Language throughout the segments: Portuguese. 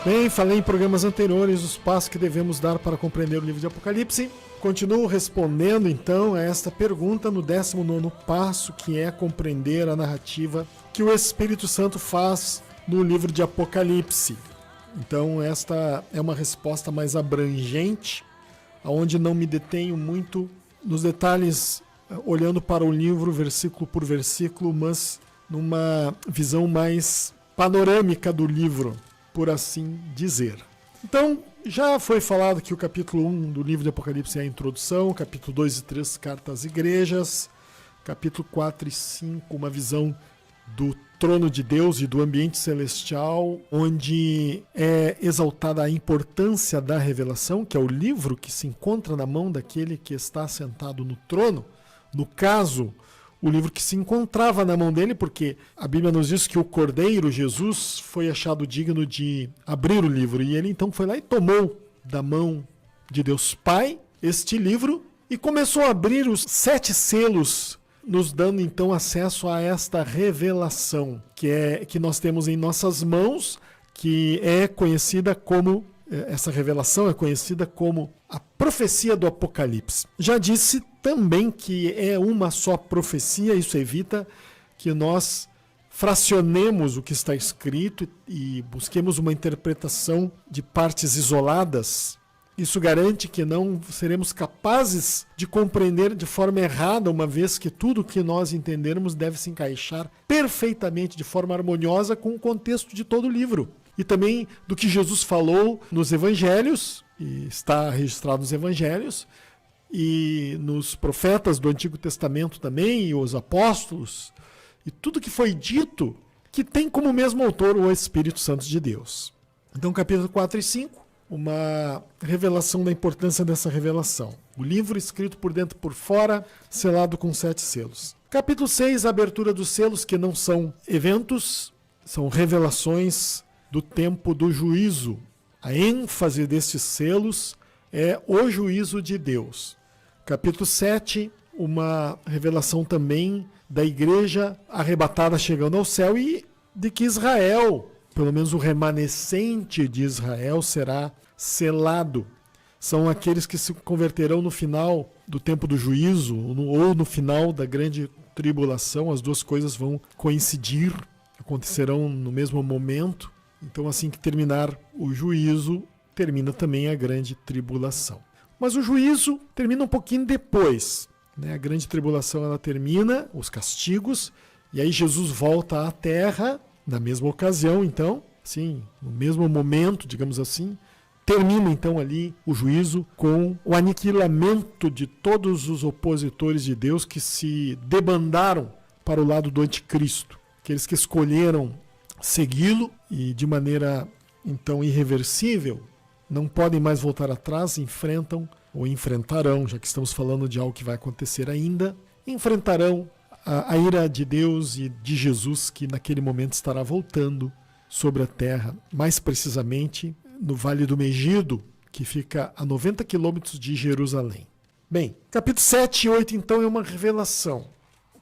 Bem, falei em programas anteriores os passos que devemos dar para compreender o livro de Apocalipse. Continuo respondendo então a esta pergunta no 19º passo, que é compreender a narrativa que o Espírito Santo faz no livro de Apocalipse. Então esta é uma resposta mais abrangente, onde não me detenho muito nos detalhes, olhando para o livro versículo por versículo, mas numa visão mais panorâmica do livro, por assim dizer. Então, já foi falado que o capítulo 1 do livro de Apocalipse é a introdução, capítulo 2 e 3, carta às igrejas, capítulo 4 e 5, uma visão do trono de Deus e do ambiente celestial, onde é exaltada a importância da revelação, que é o livro que se encontra na mão daquele que está sentado no trono. No caso, o livro que se encontrava na mão dele, porque a Bíblia nos diz que o Cordeiro, Jesus, foi achado digno de abrir o livro. E ele então foi lá e tomou da mão de Deus Pai este livro e começou a abrir os 7 selos, nos dando então acesso a esta revelação que nós temos em nossas mãos, que é conhecida como, essa revelação é conhecida como a profecia do Apocalipse. Já disse também que é uma só profecia, isso evita que nós fracionemos o que está escrito e busquemos uma interpretação de partes isoladas. Isso garante que não seremos capazes de compreender de forma errada, uma vez que tudo que nós entendermos deve se encaixar perfeitamente, de forma harmoniosa, com o contexto de todo o livro. E também do que Jesus falou nos evangelhos, e está registrado nos evangelhos, e nos profetas do Antigo Testamento também, e os apóstolos, e tudo que foi dito, que tem como mesmo autor o Espírito Santo de Deus. Então, capítulo 4 e 5, uma revelação da importância dessa revelação. O livro escrito por dentro e por fora, selado com 7 selos. Capítulo 6, a abertura dos selos, que não são eventos, são revelações do tempo do juízo. A ênfase destes selos é o juízo de Deus. Capítulo 7, uma revelação também da igreja arrebatada chegando ao céu e de que Israel, pelo menos o remanescente de Israel, será selado. São aqueles que se converterão no final do tempo do juízo ou no final da grande tribulação. As duas coisas vão coincidir, acontecerão no mesmo momento. Então, assim que terminar o juízo, termina também a grande tribulação. Mas o juízo termina um pouquinho depois, né? A grande tribulação ela termina, os castigos, e aí Jesus volta à terra, na mesma ocasião, então, sim, no mesmo momento, digamos assim, termina então ali o juízo com o aniquilamento de todos os opositores de Deus que se debandaram para o lado do anticristo, aqueles que escolheram segui-lo e de maneira então irreversível, não podem mais voltar atrás, enfrentam ou enfrentarão, já que estamos falando de algo que vai acontecer ainda, enfrentarão a ira de Deus e de Jesus, que naquele momento estará voltando sobre a terra, mais precisamente no Vale do Megido, que fica a 90 quilômetros de Jerusalém. Bem, capítulo 7 e 8 então é uma revelação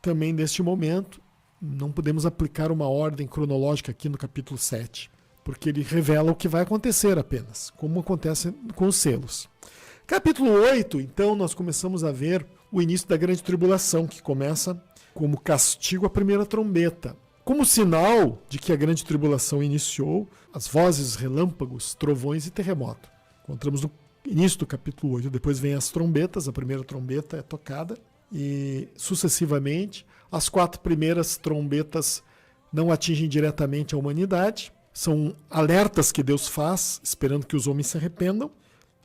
também deste momento. Não podemos aplicar uma ordem cronológica aqui no capítulo 7, porque ele revela o que vai acontecer apenas, como acontece com os selos. Capítulo 8, então, nós começamos a ver o início da grande tribulação, que começa como castigo à primeira trombeta. Como sinal de que a grande tribulação iniciou, as vozes, relâmpagos, trovões e terremoto. Encontramos no início do capítulo 8, depois vem as trombetas, a primeira trombeta é tocada, e sucessivamente as 4 primeiras trombetas não atingem diretamente a humanidade, são alertas que Deus faz, esperando que os homens se arrependam.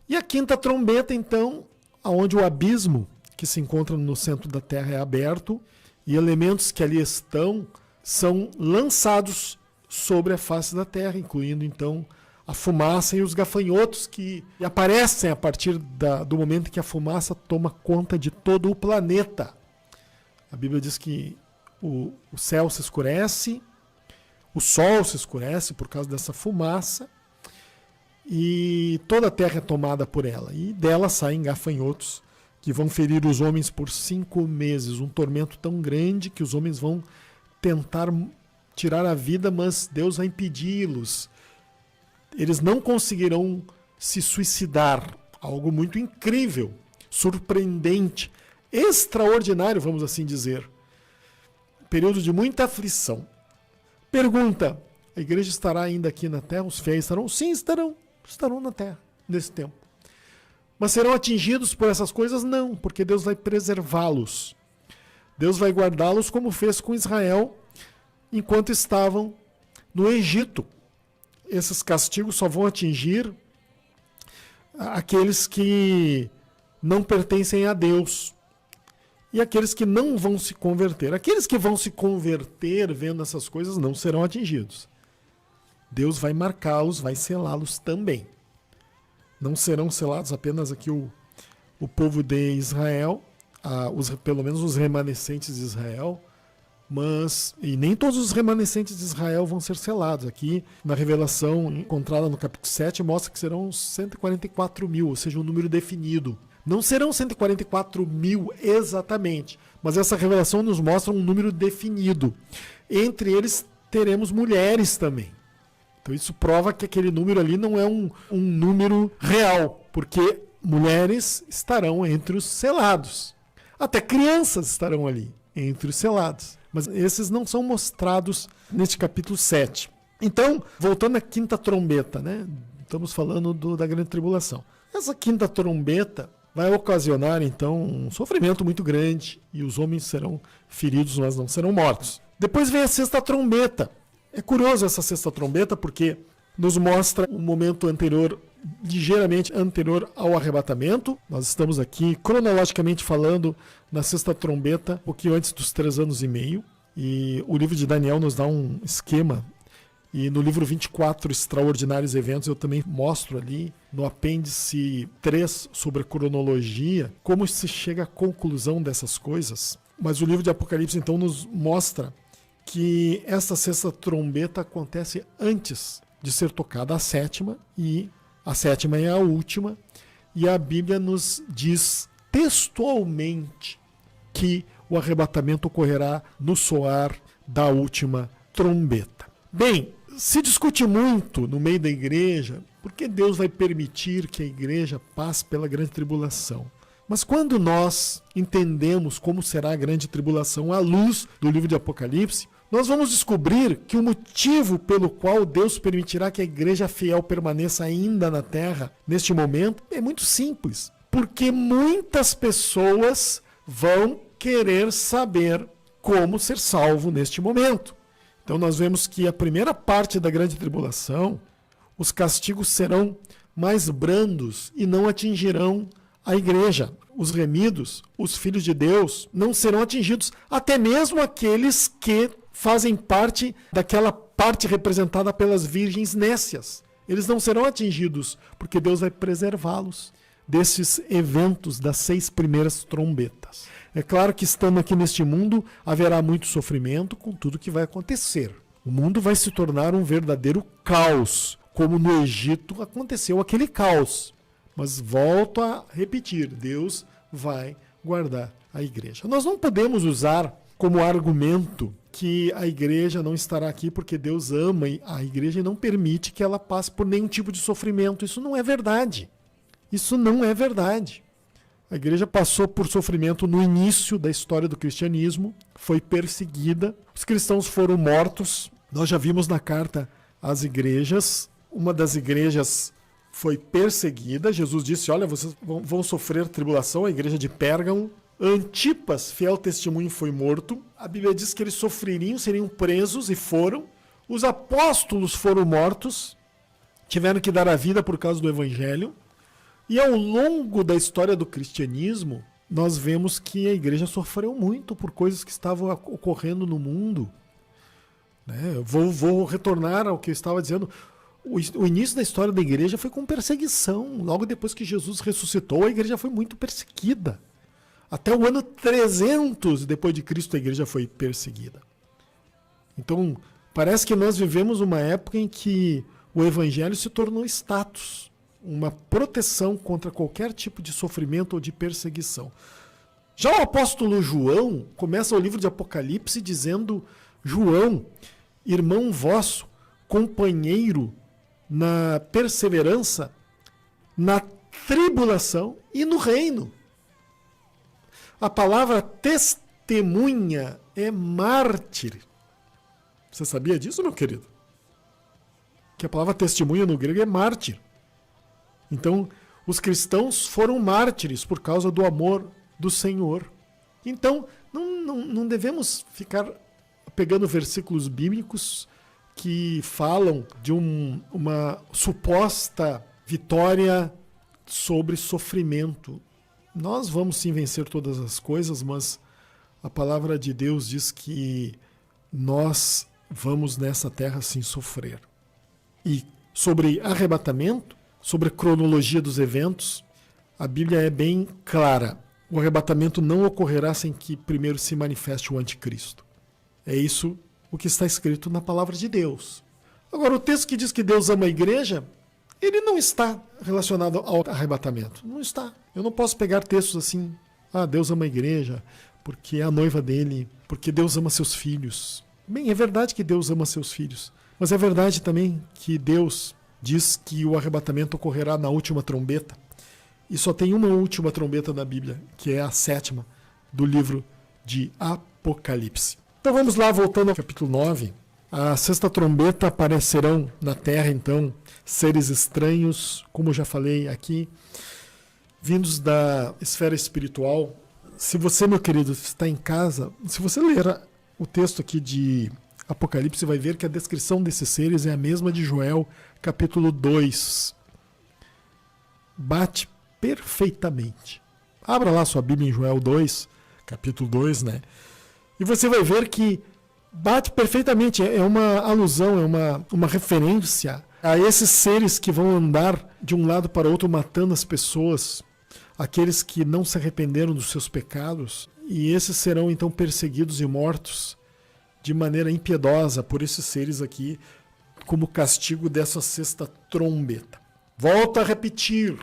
E a 5ª trombeta, então, onde o abismo que se encontra no centro da Terra é aberto e elementos que ali estão são lançados sobre a face da Terra, incluindo, então, a fumaça e os gafanhotos que aparecem a partir do momento em que a fumaça toma conta de todo o planeta. A Bíblia diz que o céu se escurece, o sol se escurece por causa dessa fumaça e toda a terra é tomada por ela. E dela saem gafanhotos que vão ferir os homens por 5 meses. Um tormento tão grande que os homens vão tentar tirar a vida, mas Deus vai impedi-los. Eles não conseguirão se suicidar. Algo muito incrível, surpreendente, extraordinário, vamos assim dizer. Período de muita aflição. Pergunta: a igreja estará ainda aqui na terra? Os fiéis estarão? Sim, estarão na terra nesse tempo. Mas serão atingidos por essas coisas? Não, porque Deus vai preservá-los. Deus vai guardá-los como fez com Israel enquanto estavam no Egito. Esses castigos só vão atingir aqueles que não pertencem a Deus e aqueles que não vão se converter. Aqueles que vão se converter vendo essas coisas não serão atingidos. Deus vai marcá-los, vai selá-los também. Não serão selados apenas aqui o povo de Israel, pelo menos os remanescentes de Israel, e nem todos os remanescentes de Israel vão ser selados. Aqui, na revelação encontrada no capítulo 7, mostra que serão 144 mil, ou seja, um número definido. Não serão 144 mil exatamente, mas essa revelação nos mostra um número definido. Entre eles, teremos mulheres também. Então isso prova que aquele número ali não é um número real, porque mulheres estarão entre os selados. Até crianças estarão ali, entre os selados. Mas esses não são mostrados neste capítulo 7. Então, voltando à quinta trombeta, né? Estamos falando da grande tribulação. Essa quinta trombeta vai ocasionar, então, um sofrimento muito grande, e os homens serão feridos, mas não serão mortos. Depois vem a sexta trombeta. É curioso essa sexta trombeta, porque nos mostra um momento anterior, ligeiramente anterior ao arrebatamento. Nós estamos aqui, cronologicamente falando, na sexta trombeta, um pouquinho antes dos 3 anos e meio. E o livro de Daniel nos dá um esquema. E no livro 24, Extraordinários Eventos, eu também mostro ali, no apêndice 3, sobre a cronologia, como se chega à conclusão dessas coisas. Mas o livro de Apocalipse, então, nos mostra que essa sexta trombeta acontece antes de ser tocada a sétima, e a sétima é a última, e a Bíblia nos diz textualmente que o arrebatamento ocorrerá no soar da última trombeta. Bem, se discute muito no meio da igreja por que Deus vai permitir que a igreja passe pela grande tribulação. Mas quando nós entendemos como será a grande tribulação à luz do livro de Apocalipse, nós vamos descobrir que o motivo pelo qual Deus permitirá que a igreja fiel permaneça ainda na terra neste momento é muito simples. Porque muitas pessoas vão querer saber como ser salvo neste momento. Então nós vemos que a primeira parte da grande tribulação, os castigos serão mais brandos e não atingirão a igreja. Os remidos, os filhos de Deus, não serão atingidos, até mesmo aqueles que fazem parte daquela parte representada pelas virgens nécias. Eles não serão atingidos, porque Deus vai preservá-los desses eventos das 6 primeiras trombetas. É claro que estando aqui neste mundo, haverá muito sofrimento com tudo que vai acontecer. O mundo vai se tornar um verdadeiro caos, como no Egito aconteceu aquele caos. Mas volto a repetir, Deus vai guardar a igreja. Nós não podemos usar como argumento que a igreja não estará aqui porque Deus ama a igreja e não permite que ela passe por nenhum tipo de sofrimento. Isso não é verdade. Isso não é verdade. A igreja passou por sofrimento no início da história do cristianismo, foi perseguida, os cristãos foram mortos. Nós já vimos na carta às igrejas, uma das igrejas foi perseguida. Jesus disse, olha, vocês vão sofrer tribulação, a igreja de Pérgamo. Antipas, fiel testemunho, foi morto. A Bíblia diz que eles sofreriam, seriam presos, e foram. Os apóstolos foram mortos, tiveram que dar a vida por causa do evangelho. E ao longo da história do cristianismo, nós vemos que a igreja sofreu muito por coisas que estavam ocorrendo no mundo. Né? Vou retornar ao que eu estava dizendo. O início da história da igreja foi com perseguição. Logo depois que Jesus ressuscitou, a igreja foi muito perseguida. Até o ano 300 depois de Cristo, a igreja foi perseguida. Então, parece que nós vivemos uma época em que o evangelho se tornou status, uma proteção contra qualquer tipo de sofrimento ou de perseguição. Já o apóstolo João começa o livro de Apocalipse dizendo, João, irmão vosso, companheiro na perseverança, na tribulação e no reino. A palavra testemunha é mártir. Você sabia disso, meu querido? Que a palavra testemunha no grego é mártir. Então, os cristãos foram mártires por causa do amor do Senhor. Então, não devemos ficar pegando versículos bíblicos que falam de uma suposta vitória sobre sofrimento. Nós vamos sim vencer todas as coisas, mas a palavra de Deus diz que nós vamos nessa terra sim sofrer. E sobre arrebatamento, sobre a cronologia dos eventos, a Bíblia é bem clara. O arrebatamento não ocorrerá sem que primeiro se manifeste o anticristo. É isso o que está escrito na palavra de Deus. Agora, o texto que diz que Deus ama a igreja, ele não está relacionado ao arrebatamento. Não está. Eu não posso pegar textos assim, Deus ama a igreja, porque é a noiva dele, porque Deus ama seus filhos. Bem, é verdade que Deus ama seus filhos, mas é verdade também que Deus diz que o arrebatamento ocorrerá na última trombeta. E só tem uma última trombeta na Bíblia, que é a 7ª do livro de Apocalipse. Então vamos lá, voltando ao capítulo 9. A 6ª trombeta aparecerão na terra, então, seres estranhos, como eu já falei aqui, vindos da esfera espiritual. Se você, meu querido, está em casa, se você ler o texto aqui de Apocalipse, vai ver que a descrição desses seres é a mesma de Joel, capítulo 2. Bate perfeitamente. Abra lá sua Bíblia em Joel 2, capítulo 2, né? E você vai ver que bate perfeitamente. É uma alusão, é uma referência a esses seres que vão andar de um lado para o outro matando as pessoas, aqueles que não se arrependeram dos seus pecados, e esses serão então perseguidos e mortos de maneira impiedosa por esses seres aqui, como castigo dessa 6ª trombeta. Volto a repetir,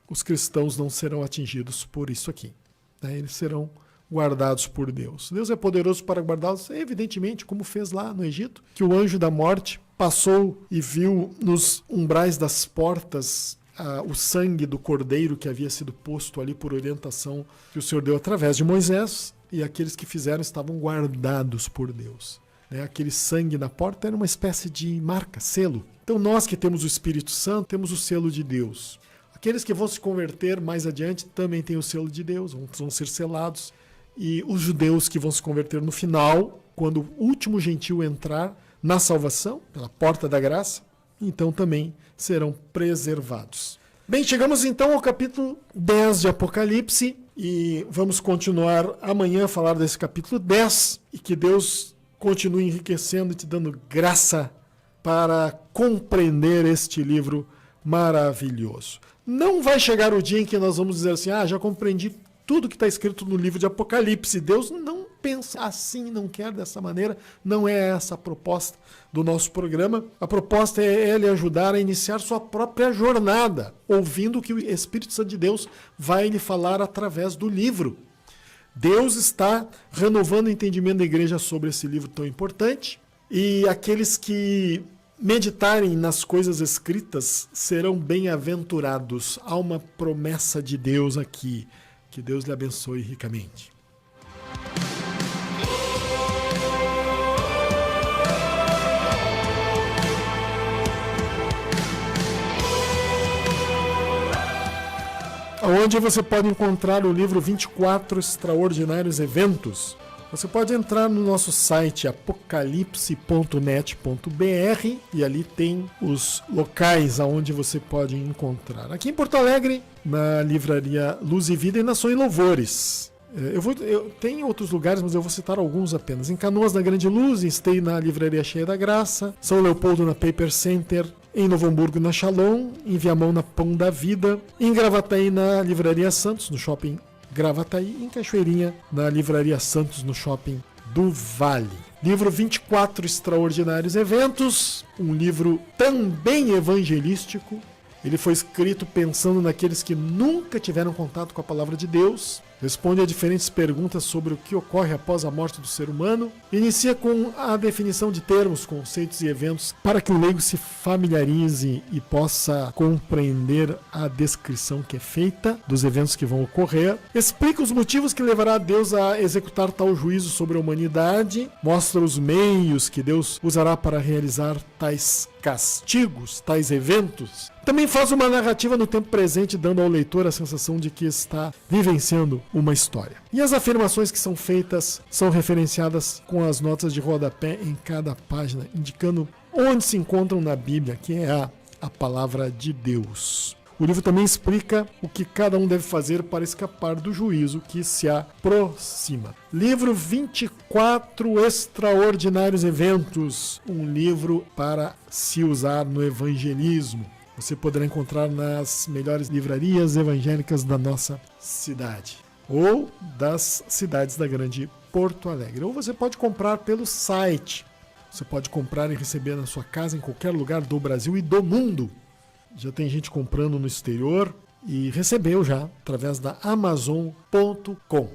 os cristãos não serão atingidos por isso aqui, né? Eles serão guardados por Deus. Deus é poderoso para guardá-los, evidentemente, como fez lá no Egito, que o anjo da morte passou e viu nos umbrais das portas o sangue do cordeiro que havia sido posto ali por orientação que o Senhor deu através de Moisés, e aqueles que fizeram estavam guardados por Deus, né? Aquele sangue na porta era uma espécie de marca, selo. Então nós que temos o Espírito Santo, temos o selo de Deus. Aqueles que vão se converter mais adiante também têm o selo de Deus, vão ser selados. E os judeus que vão se converter no final, quando o último gentio entrar na salvação, pela porta da graça, então também serão preservados. Bem, chegamos então ao capítulo 10 de Apocalipse e vamos continuar amanhã a falar desse capítulo 10 e que Deus continue enriquecendo e te dando graça para compreender este livro maravilhoso. Não vai chegar o dia em que nós vamos dizer assim, já compreendi tudo que está escrito no livro de Apocalipse. Deus não pensa assim, não quer dessa maneira. Não é essa a proposta do nosso programa. A proposta é lhe ajudar a iniciar sua própria jornada, ouvindo o que o Espírito Santo de Deus vai lhe falar através do livro. Deus está renovando o entendimento da igreja sobre esse livro tão importante, e aqueles que meditarem nas coisas escritas serão bem-aventurados. Há uma promessa de Deus aqui. Que Deus lhe abençoe ricamente. Onde você pode encontrar o livro 24 Extraordinários Eventos? Você pode entrar no nosso site apocalipse.net.br e ali tem os locais aonde você pode encontrar. Aqui em Porto Alegre, na livraria Luz e Vida e Nação e Louvores. Eu tenho outros lugares, mas eu vou citar alguns apenas. Em Canoas, na Grande Luz, Esteio na Livraria Cheia da Graça, São Leopoldo na Paper Center, em Novo Hamburgo na Shalom, em Viamão na Pão da Vida, em Gravataí na Livraria Santos, no Shopping Gravataí, em Cachoeirinha, na Livraria Santos, no Shopping do Vale. Livro 24 Extraordinários Eventos, um livro também evangelístico. Ele foi escrito pensando naqueles que nunca tiveram contato com a palavra de Deus, responde a diferentes perguntas sobre o que ocorre após a morte do ser humano, inicia com a definição de termos, conceitos e eventos para que o leigo se familiarize e possa compreender a descrição que é feita dos eventos que vão ocorrer, explica os motivos que levará Deus a executar tal juízo sobre a humanidade, mostra os meios que Deus usará para realizar tais castigos, tais eventos. Também faz uma narrativa no tempo presente, dando ao leitor a sensação de que está vivenciando uma história. E as afirmações que são feitas são referenciadas com as notas de rodapé em cada página, indicando onde se encontram na Bíblia, que é a palavra de Deus. O livro também explica o que cada um deve fazer para escapar do juízo que se aproxima. Livro 24 Extraordinários Eventos, um livro para se usar no evangelismo. Você poderá encontrar nas melhores livrarias evangélicas da nossa cidade ou das cidades da grande Porto Alegre. Ou você pode comprar pelo site. Você pode comprar e receber na sua casa em qualquer lugar do Brasil e do mundo. Já tem gente comprando no exterior e recebeu já através da Amazon.com.